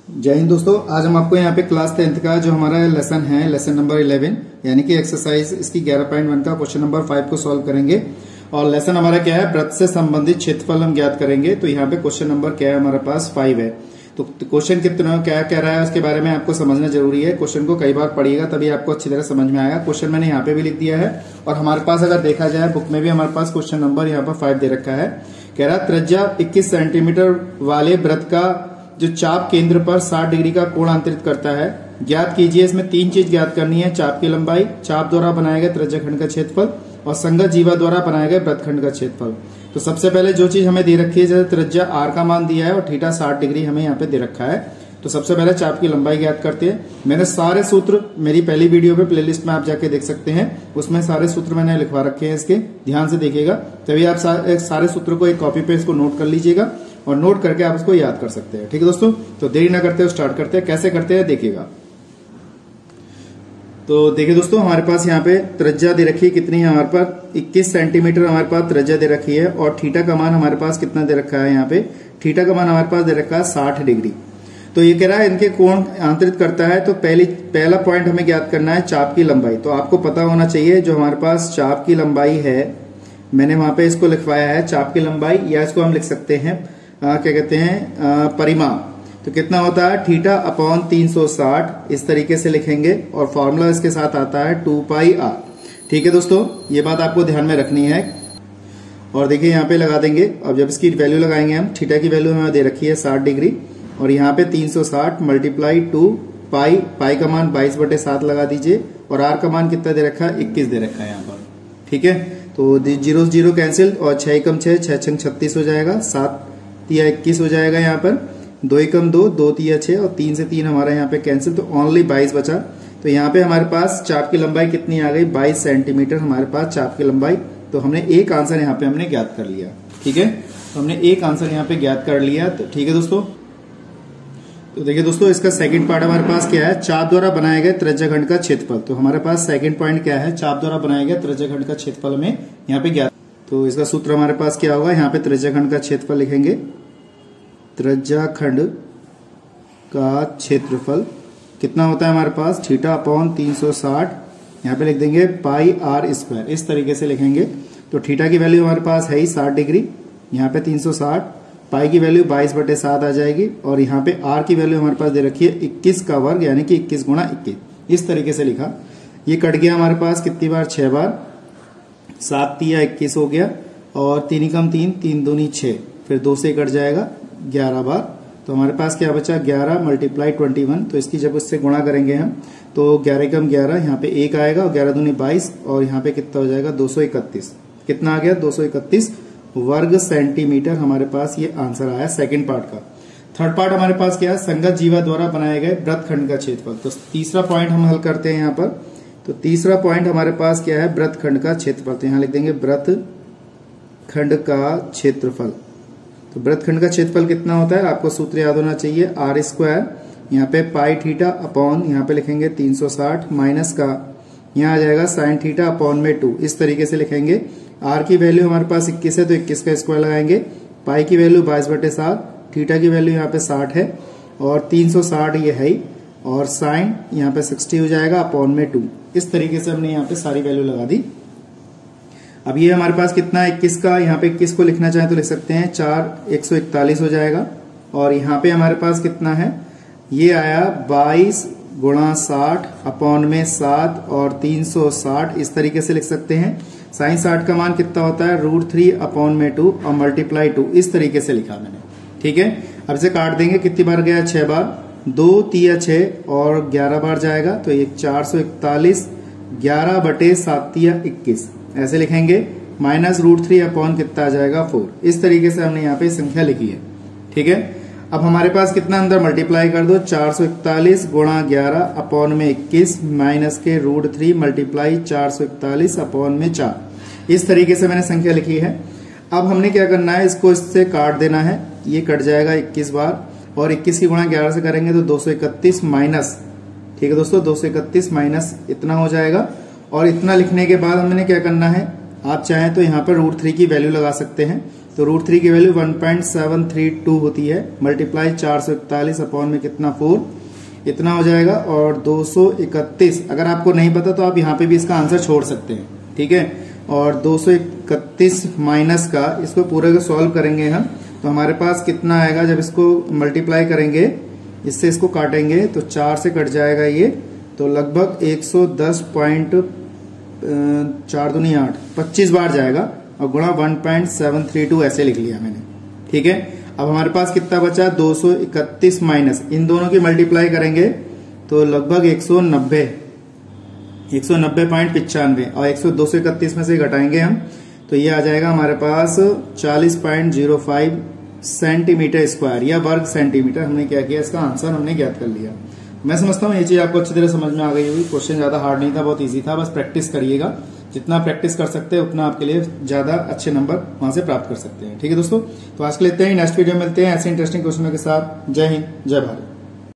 जय हिंद दोस्तों। आज हम आपको यहाँ पे क्लास 10th का जो हमारा लेसन है, लेसन नंबर 11 यानी कि एक्सरसाइज इसकी 11.1 का क्वेश्चन नंबर 5 को सॉल्व करेंगे। और लेसन हमारा क्या है, वृत्त से संबंधित क्षेत्रफल हम ज्ञात करेंगे। तो यहाँ पे क्वेश्चन नंबर क्या है, हमारे पास 5 है। तो क्वेश्चन कितना क्या कह रहा है उसके बारे में आपको समझना जरूरी है। क्वेश्चन को कई बार पढ़िएगा तभी आपको अच्छी तरह समझ में आएगा। क्वेश्चन मैंने यहाँ पे भी लिख दिया है और हमारे पास अगर देखा जाए बुक में भी हमारे पास क्वेश्चन नंबर यहाँ पर 5 दे रखा है। कह रहा त्रिज्या 21 सेंटीमीटर वाले वृत्त का जो चाप केंद्र पर 60 डिग्री का कोण अंतरित करता है, ज्ञात कीजिए। इसमें 3 चीज ज्ञात करनी है: चाप की लंबाई, चाप द्वारा बनाए गए त्रिज्याखंड का क्षेत्रफल और संगत जीवा द्वारा बनाए गए वृत्तखंड का क्षेत्रफल। तो सबसे पहले जो चीज हमें दे रखी है, जैसे त्रिज्या r का मान दिया है और थीटा 60 डिग्री हमें यहाँ पे दे रखा है। तो सबसे पहले चाप की लंबाई ज्ञात करते हैं। मैंने सारे सूत्र मेरी पहली वीडियो पे प्लेलिस्ट में आप जाके देख सकते हैं, उसमें सारे सूत्र मैंने लिखवा रखे हैं। इसके ध्यान से देखिएगा तभी आप सारे सूत्र को एक कॉपी पे इसको नोट कर लीजिएगा और नोट करके आप इसको याद कर सकते हैं। ठीक है दोस्तों, तो देरी ना करते हुए स्टार्ट करते हैं। कैसे करते हैं देखिएगा। तो देखिए दोस्तों, हमारे पास यहाँ पे त्रिज्या दे रखी है कितनी है, हमारे पास 21 सेंटीमीटर हमारे पास त्रिज्या दे रखी है। और थीटा का मान हमारे पास कितना दे रखा है, यहाँ पे थीटा का मान हमारे पास दे रखा है 60 डिग्री। तो ये कह रहा है इनके कोण आंतरित करता है। तो पहला पॉइंट हमें ज्ञात करना है चाप की लंबाई। तो आपको पता होना चाहिए जो हमारे पास चाप की लंबाई है, मैंने वहां पे इसको लिखवाया है चाप की लंबाई, या इसको हम लिख सकते हैं क्या कहते हैं, परिमाप। तो कितना होता है, थीटा अपॉन 360, इस तरीके से लिखेंगे और फॉर्मूला इसके साथ आता है 2 पाई आर। ठीक है दोस्तों, ये बात आपको ध्यान में रखनी है। और देखिए यहाँ पे लगा देंगे। अब जब इसकी वैल्यू लगाएंगे हम, थीटा की वैल्यू हमें दे रखी है 60 डिग्री और यहाँ पे 360 मल्टीप्लाई 2 पाई, पाई का मान 22/7 लगा दीजिए और आर का मान कितना दे रखा है, 21 दे रखा है यहाँ पर। ठीक है, तो 0 0 कैंसिल और 6 एकम 6, 6 6 36 हो जाएगा, 7 तिया 21 हो जाएगा यहाँ पर, 2 एकम 2, 2 तिया 6 और 3 से 3 हमारा यहाँ पे कैंसिल, तो ओनली 22 बचा। तो यहाँ पे हमारे पास चाप की लंबाई कितनी आ गई, 22 सेंटीमीटर हमारे पास चाप की लंबाई। तो हमने एक आंसर यहाँ पे हमने ज्ञात कर लिया। ठीक है, तो हमने एक आंसर यहाँ पे ज्ञात कर लिया। तो ठीक है दोस्तों, तो देखिए दोस्तों, इसका सेकंड पार्ट हमारे पास क्या है, चाप द्वारा बनाए गए त्रिज्याखंड का क्षेत्रफल। तो हमारे पास सेकंड पॉइंट क्या है, चाप द्वारा बनाए गए त्रिज्याखंड का क्षेत्रफल में यहाँ पे ज्ञात। तो इसका सूत्र हमारे पास क्या होगा, यहाँ पे त्रिज्याखंड का क्षेत्रफल लिखेंगे। त्रिज्याखंड का क्षेत्रफल कितना होता है हमारे पास, थीटा अपॉन 360, यहाँ पे लिख देंगे पाई आर स्क्वायर, इस तरीके से लिखेंगे। तो थीटा की वैल्यू हमारे पास है ही 60 डिग्री, यहाँ पे 360, पाई की वैल्यू 22/7 आ जाएगी और यहाँ पे आर की वैल्यू हमारे पास दे रखी है 21 का वर्ग, यानी कि 21 गुणा 21, इस तरीके से लिखा। ये कट गया हमारे पास कितनी बार, 6 बार, 7 तिया 21 हो गया और 3 एकम 3, 3 दूनी 6, फिर 2 से कट जाएगा 11 बार। तो हमारे पास क्या बचा, 11 मल्टीप्लाई 21। तो इसकी जब उससे गुणा करेंगे हम तो 11 एकम 11, यहाँ पे 1 आएगा और 11 दूनी 22 और यहाँ पे कितना हो जाएगा, 231। कितना आ गया, 231 वर्ग सेंटीमीटर हमारे पास ये आंसर आया सेकंड पार्ट का। थर्ड पार्ट हमारे पास क्या है, संगत जीवा द्वारा बनाए गए वृत्तखंड का क्षेत्रफल। तो तीसरा पॉइंट हम हल करते हैं यहाँ पर। तो तीसरा पॉइंट हमारे पास क्या है, वृत्तखंड का क्षेत्रफल। तो यहाँ लिख देंगे वृत्तखंड का क्षेत्रफल। तो वृत्तखंड का क्षेत्रफल कितना होता है, आपको सूत्र याद होना चाहिए, आर स्क्वायर, यहाँ पे पाई थीटा अपॉन, यहाँ पे लिखेंगे 360 माइनस का, यहाँ आ जाएगा साइन थीटा अपॉन में 2, इस तरीके से लिखेंगे। आर की वैल्यू हमारे पास 21 है तो 21 का स्क्वायर लगाएंगे, पाई की वैल्यू 22/7, थीटा की वैल्यू यहाँ पे 60 है और 360 ये है ही, और साइन यहाँ पे 60 हो जाएगा अपॉन में 2। इस तरीके से हमने यहाँ पे सारी वैल्यू लगा दी। अब ये हमारे पास कितना है, 21 का, यहाँ पे 21 को लिखना चाहें तो लिख सकते हैं 4 141 हो जाएगा। और यहाँ पे हमारे पास कितना है, ये आया 22 गुणा 60 अपॉन में 7 और 360, इस तरीके से लिख सकते हैं। साइन 60 का मान कितना होता है, √3 अपॉन में 2 और मल्टीप्लाई 2, इस तरीके से लिखा मैंने। ठीक है, अब इसे काट देंगे, कितनी बार गया, 6 बार, 2 तिया 6 और 11 बार जाएगा, तो ये 441, 11/7 तिया 21, ऐसे लिखेंगे, माइनस √3 अपॉन कितना आ जाएगा, 4। इस तरीके से हमने यहाँ पे संख्या लिखी है। ठीक है, अब हमारे पास कितना अंदर मल्टीप्लाई कर दो, 441 गुणा 11 अपॉन में 21 माइनस के √3 मल्टीप्लाई 441 अपॉन में 4, इस तरीके से मैंने संख्या लिखी है। अब हमने क्या करना है, इसको इससे काट देना है, ये कट जाएगा 21 बार और 21 की गुणा 11 से करेंगे तो 231 माइनस, ठीक है दोस्तों, 231 माइनस इतना हो जाएगा। और इतना लिखने के बाद हमने क्या करना है, आप चाहें तो यहाँ पर √3 की वैल्यू लगा सकते हैं। तो √3 की वैल्यू 1.732 होती है, मल्टीप्लाई 441 अपॉन में कितना 4 इतना हो जाएगा। और 231 अगर आपको नहीं पता तो आप यहाँ पे भी इसका आंसर छोड़ सकते हैं, ठीक है। और 231 माइनस का इसको पूरे को सॉल्व करेंगे हम, तो हमारे पास कितना आएगा, जब इसको मल्टीप्लाई करेंगे इससे इसको काटेंगे तो 4 से कट जाएगा ये, तो लगभग 110.4 दूनी 8 25 बार जाएगा और गुणा 1.732 ऐसे लिख लिया मैंने, ठीक है। अब हमारे पास कितना बचा 231 माइनस, इन दोनों की मल्टीप्लाई करेंगे तो लगभग 190.95 और 231 में से घटाएंगे हम तो ये आ जाएगा हमारे पास 40.05 सेंटीमीटर स्क्वायर या वर्ग सेंटीमीटर। हमने क्या किया, इसका आंसर हमने ज्ञात कर लिया। मैं समझता हूँ ये चीज आपको अच्छी तरह समझ में आ गई होगी। क्वेश्चन ज्यादा हार्ड नहीं था, बहुत इजी था, बस प्रैक्टिस करिएगा। जितना प्रैक्टिस कर सकते हैं उतना आपके लिए ज्यादा अच्छे नंबर वहां से प्राप्त कर सकते हैं, ठीक है दोस्तों। तो आज के लिए इतना ही, नेक्स्ट वीडियो में मिलते हैं ऐसे इंटरेस्टिंग क्वेश्चनों के साथ। जय हिंद, जय भारत।